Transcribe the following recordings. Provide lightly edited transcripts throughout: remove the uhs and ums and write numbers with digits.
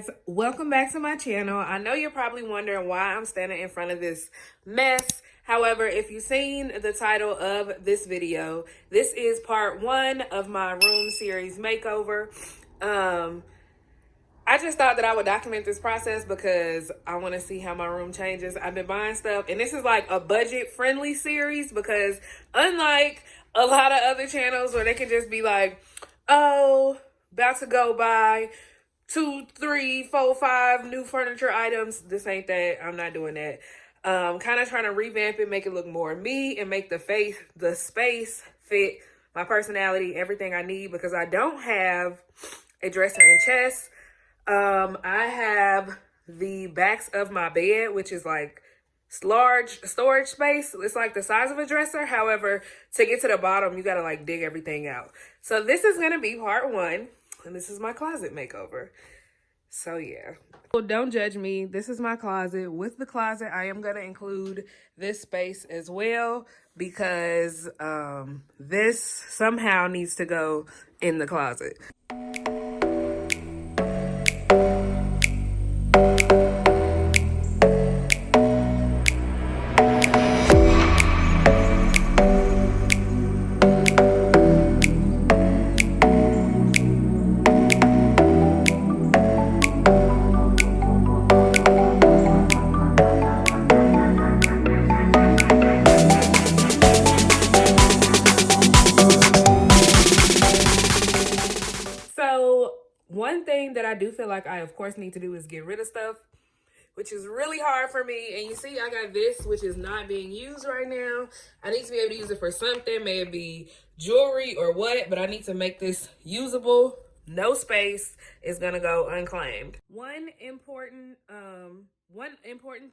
guys, welcome back to my channel. I know you're probably wondering why I'm standing in front of this mess. However, if you've seen the title of this video, this is part 1 of my room series makeover. I just thought that I would document this process because I want to see how my room changes. I've been buying stuff, and this is like a budget-friendly series because unlike a lot of other channels where they can just be like, oh, about to go buy 2, 3, 4, 5 new furniture items. This ain't that. I'm not doing that. Kind of trying to revamp it, make it look more me, and make the space fit my personality, everything I need, because I don't have a dresser and chest. I have the backs of my bed, which is like large storage space. It's like the size of a dresser. However, to get to the bottom, you gotta like dig everything out. So this is gonna be part 1, and this is my closet makeover. So yeah. Well, don't judge me. This is my closet. With the closet, I am gonna include this space as well because this somehow needs to go in the closet. One thing that I do feel like I, of course, need to do is get rid of stuff, which is really hard for me. And you see, I got this, which is not being used right now. I need to be able to use it for something, maybe jewelry or what, but I need to make this usable. No space is going to go unclaimed. One important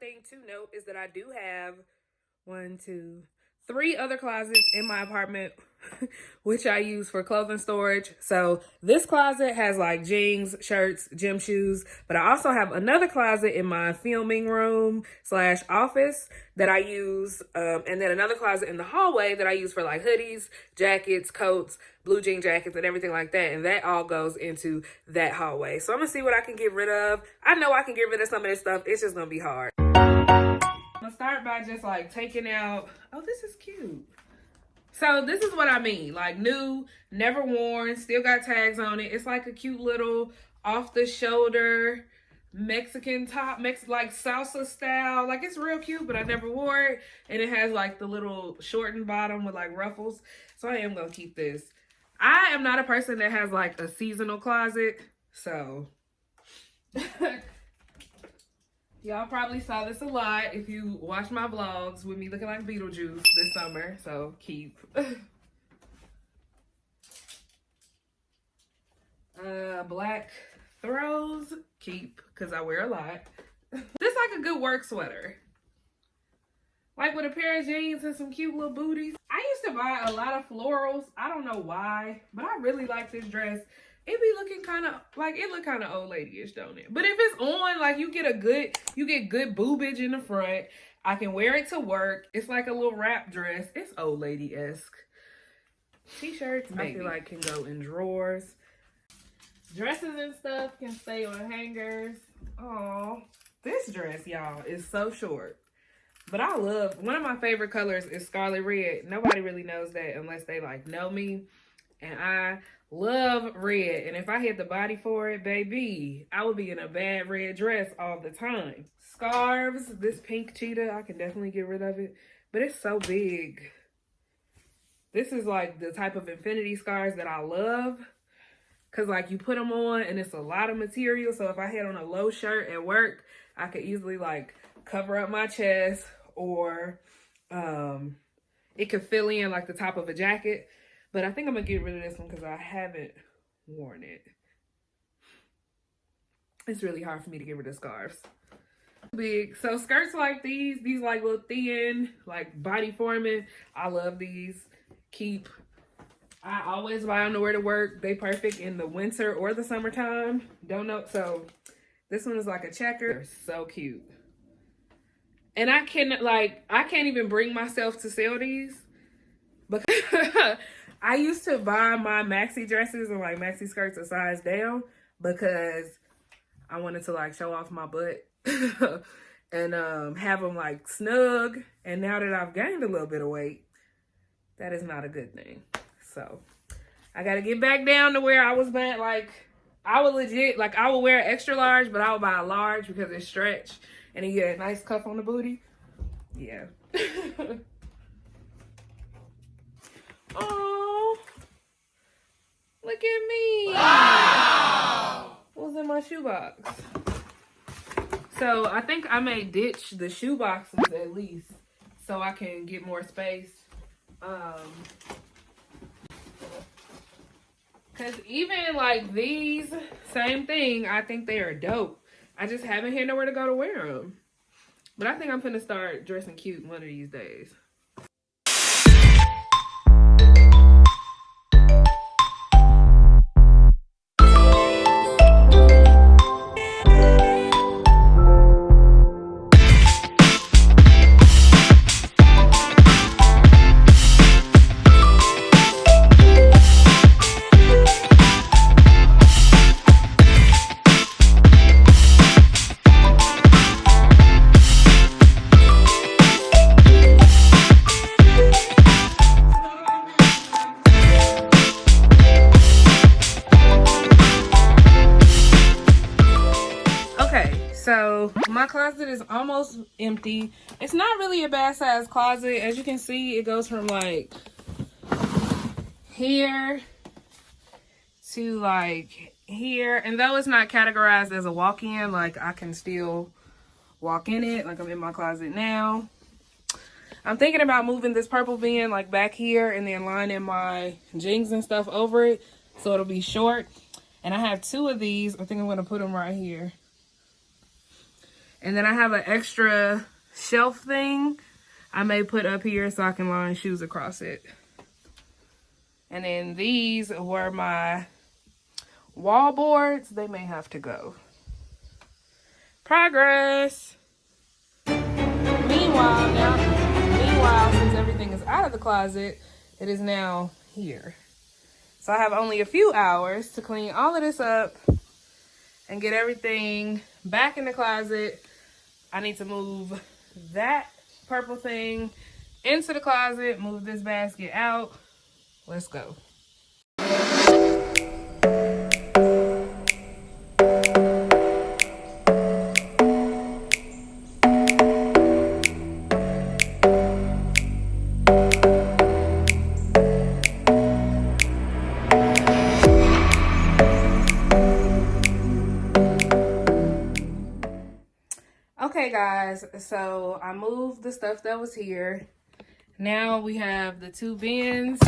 thing to note is that I do have 1, 2, 3 other closets in my apartment, which I use for clothing storage. So this closet has like jeans, shirts, gym shoes, but I also have another closet in my filming room / office that I use. And then another closet in the hallway that I use for like hoodies, jackets, coats, blue jean jackets, and everything like that. And that all goes into that hallway. So I'm gonna see what I can get rid of. I know I can get rid of some of this stuff. It's just gonna be hard. I'm gonna start by just like taking out, oh, this is cute. So this is what I mean, like new, never worn, still got tags on it. It's like a cute little off the shoulder Mexican top, like salsa style. Like it's real cute, but I never wore it. And it has like the little shortened bottom with like ruffles. So I am gonna keep this. I am not a person that has like a seasonal closet, so y'all probably saw this a lot if you watch my vlogs with me looking like Beetlejuice this summer. So keep. Black throws, keep, because I wear a lot. This like a good work sweater. Like with a pair of jeans and some cute little booties. I used to buy a lot of florals. I don't know why, but I really like this dress. It be looking kind of like, it look kind of old lady-ish, don't it? But if it's on, like you get good boobage in the front. I can wear it to work. It's like a little wrap dress. It's old lady-esque. T-shirts, maybe. I feel like can go in drawers. Dresses and stuff can stay on hangers. Oh, this dress, y'all, is so short. But I love, one of my favorite colors is scarlet red. Nobody really knows that unless they like know me. And I love red. And if I had the body for it, baby, I would be in a bad red dress all the time. Scarves, this pink cheetah, I can definitely get rid of it. But it's so big. This is like the type of infinity scarves that I love. Because like you put them on and it's a lot of material. So if I had on a low shirt at work, I could easily like cover up my chest, or it could fill in like the top of a jacket. But I think I'm gonna get rid of this one because I haven't worn it. It's really hard for me to get rid of scarves. Big. So skirts like these like little thin, like body forming. I love these. Keep. I always buy underwear to work. They perfect in the winter or the summertime. Don't know. So this one is like a checker. They're so cute. And I can't even bring myself to sell these because I used to buy my maxi dresses and like maxi skirts a size down because I wanted to like show off my butt and have them like snug. And now that I've gained a little bit of weight, that is not a good thing. So I gotta get back down to where I was at. Like I would legit, like I would wear extra large, but I would buy a large because it's stretch and you get a nice cuff on the booty. Yeah. Oh, look at me. Wow. What's in my shoebox? So I think I may ditch the shoe boxes at least so I can get more space. Cause even like these, same thing, I think they are dope. I just haven't had nowhere to go to wear them. But I think I'm finna start dressing cute one of these days. So my closet is almost empty. It's not really a bad size closet. As you can see, it goes from like here to like here. And though it's not categorized as a walk-in, like I can still walk in it. Like I'm in my closet now. I'm thinking about moving this purple bin like back here and then lining my jeans and stuff over it so it'll be short. And I have two of these. I think I'm going to put them right here. And then I have an extra shelf thing I may put up here so I can line shoes across it. And then these were my wall boards. They may have to go. Progress. Meanwhile, since everything is out of the closet, it is now here. So I have only a few hours to clean all of this up and get everything back in the closet. I need to move that purple thing into the closet, move this basket out. Let's go. Okay guys, so I moved the stuff that was here. Now we have the two bins,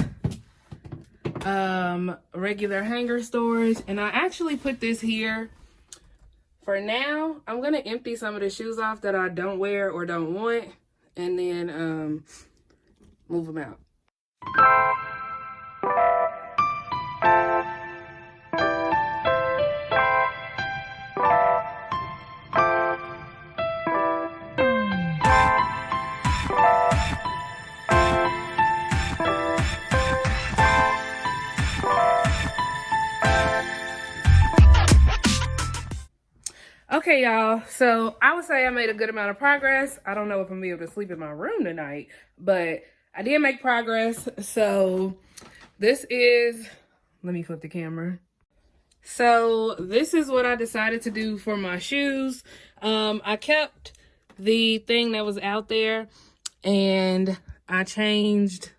regular hanger storage, and I actually put this here. For now, I'm gonna empty some of the shoes off that I don't wear or don't want, and then move them out. Okay, y'all, so I would say I made a good amount of progress. I don't know if I'm gonna be able to sleep in my room tonight, but I did make progress. So this is, let me flip the camera. So this is what I decided to do for my shoes. I kept the thing that was out there and I changed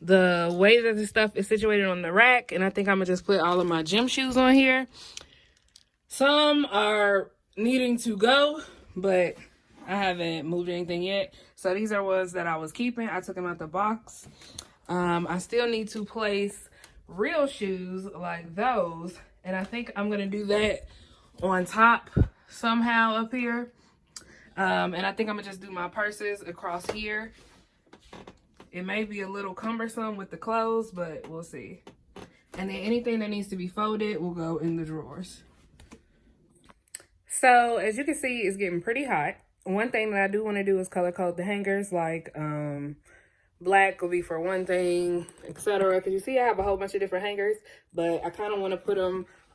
the way that the stuff is situated on the rack, and I think I'm gonna just put all of my gym shoes on here. Some are needing to go, but I haven't moved anything yet. So these are ones that I was keeping. I took them out the box. I still need to place real shoes like those, and I think I'm gonna do that on top somehow up here. And I think I'm gonna just do my purses across here. It may be a little cumbersome with the clothes, but we'll see. And then anything that needs to be folded will go in the drawers. So as you can see, it's getting pretty hot. One thing that I do want to do is color code the hangers, like black will be for one thing, etc. Because you see I have a whole bunch of different hangers, but I kind of want to put them